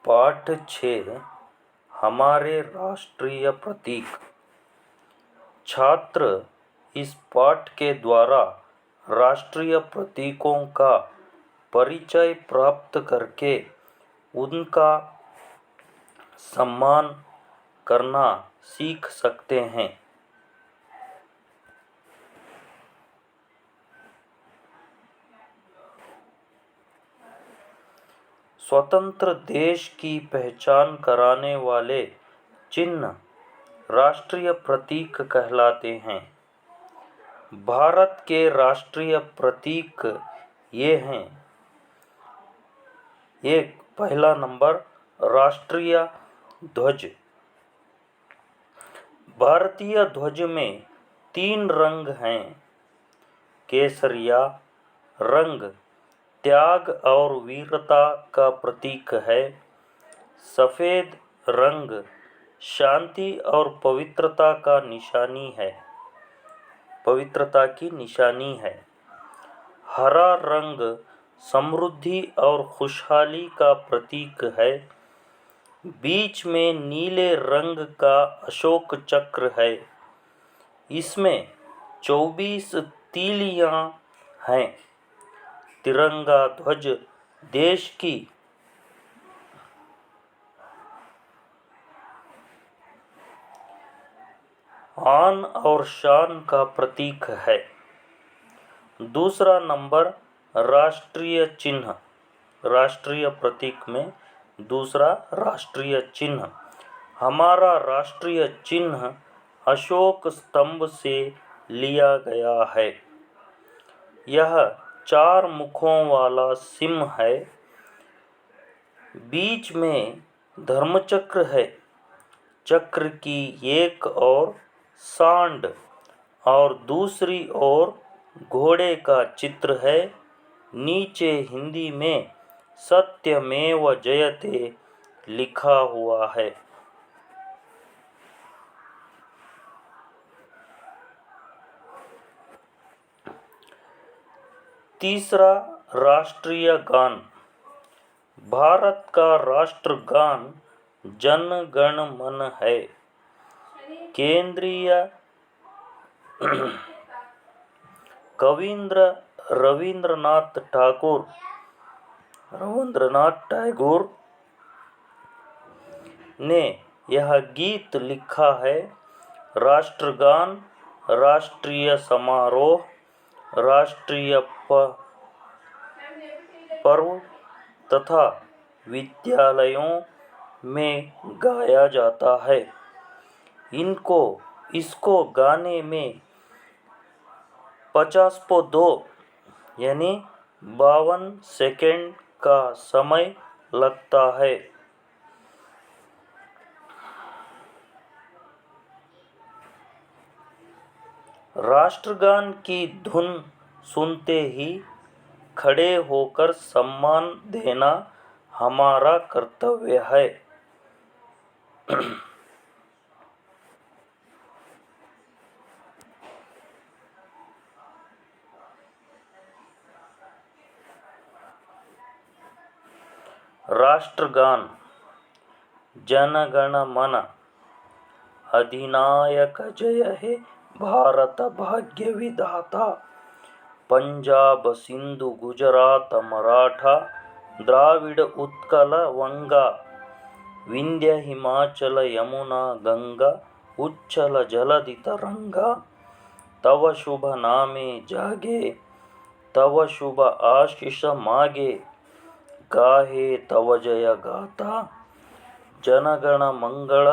पाठ 6 हमारे राष्ट्रीय प्रतीक। छात्र इस पाठ के द्वारा राष्ट्रीय प्रतीकों का परिचय प्राप्त करके उनका सम्मान करना सीख सकते हैं। स्वतंत्र देश की पहचान कराने वाले चिन्ह राष्ट्रीय प्रतीक कहलाते हैं। भारत के राष्ट्रीय प्रतीक ये हैं। एक पहला नंबर राष्ट्रीय ध्वज। भारतीय ध्वज में 3 रंग हैं। केसरिया रंग त्याग और वीरता का प्रतीक है। सफ़ेद रंग शांति और पवित्रता की निशानी है। हरा रंग समृद्धि और खुशहाली का प्रतीक है। बीच में नीले रंग का अशोक चक्र है। इसमें 24 तीलियां हैं। तिरंगा ध्वज देश की आन और शान का प्रतीक है। दूसरा नंबर राष्ट्रीय चिन्ह। राष्ट्रीय प्रतीक में दूसरा राष्ट्रीय चिन्ह। हमारा राष्ट्रीय चिन्ह अशोक स्तंभ से लिया गया है। यह 4 मुखों वाला सिंह है। बीच में धर्मचक्र है। चक्र की एक ओर सांड और दूसरी ओर घोड़े का चित्र है। नीचे हिंदी में सत्यमेव जयते लिखा हुआ है। तीसरा राष्ट्रीय गान। भारत का राष्ट्रगान जन गण मन है। केंद्रीय कवि रविंद्रनाथ टैगोर ने यह गीत लिखा है। राष्ट्रगान राष्ट्रीय समारोह, राष्ट्रीय पर्व तथा विद्यालयों में गाया जाता है। इसको गाने में 50 यानी 52 सेकंड का समय लगता है। राष्ट्रगान की धुन सुनते ही खड़े होकर सम्मान देना हमारा कर्तव्य है। राष्ट्रगान जन गण मन अधिनायक जय हे भारत भाग्य विधाता। पंजाब सिंधु गुजरात मराठा द्राविड़ उत्कल वंगा विंध्य हिमाचल यमुना गंगा उच्चल जलधि तरंगा। तव शुभ नामे जागे तव शुभ आशीष मागे गाहे तव जय गाथा। जनगण मंगल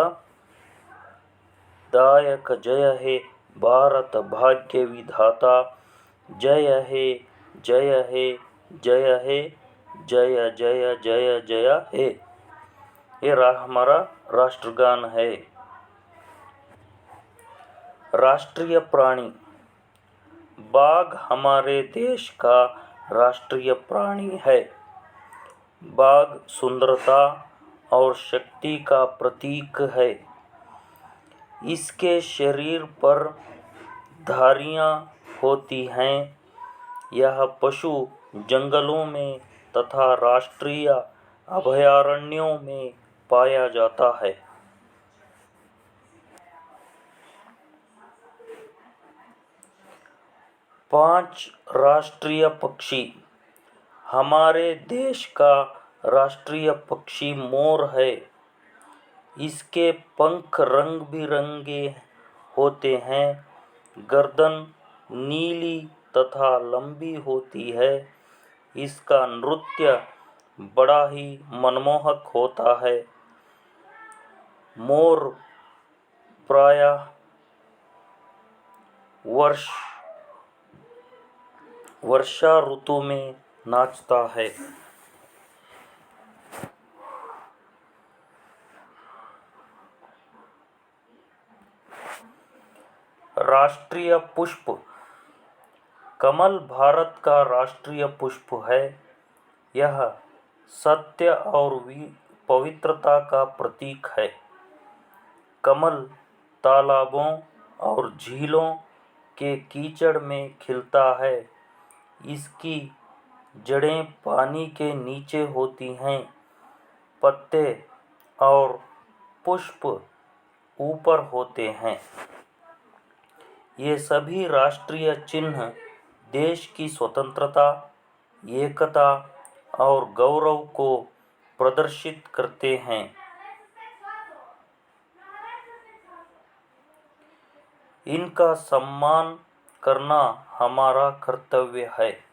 दायक जय हे भारत भाग्य विधाता। जय हे जय हे जय हे जय जय जय जय हे। ये हमारा राष्ट्रगान है। राष्ट्रीय प्राणी। बाघ हमारे देश का राष्ट्रीय प्राणी है। बाघ सुंदरता और शक्ति का प्रतीक है। इसके शरीर पर धारियां होती हैं। यह पशु जंगलों में तथा राष्ट्रीय अभयारण्यों में पाया जाता है। पांच राष्ट्रीय पक्षी। हमारे देश का राष्ट्रीय पक्षी मोर है। इसके पंख रंग बिरंगे होते हैं। गर्दन नीली तथा लंबी होती है। इसका नृत्य बड़ा ही मनमोहक होता है। मोर प्रायः वर्षा ऋतु में नाचता है। राष्ट्रीय पुष्प। कमल भारत का राष्ट्रीय पुष्प है। यह सत्य और पवित्रता का प्रतीक है। कमल तालाबों और झीलों के कीचड़ में खिलता है। इसकी जड़ें पानी के नीचे होती हैं। पत्ते और पुष्प ऊपर होते हैं। ये सभी राष्ट्रीय चिन्ह देश की स्वतंत्रता, एकता और गौरव को प्रदर्शित करते हैं। इनका सम्मान करना हमारा कर्तव्य है।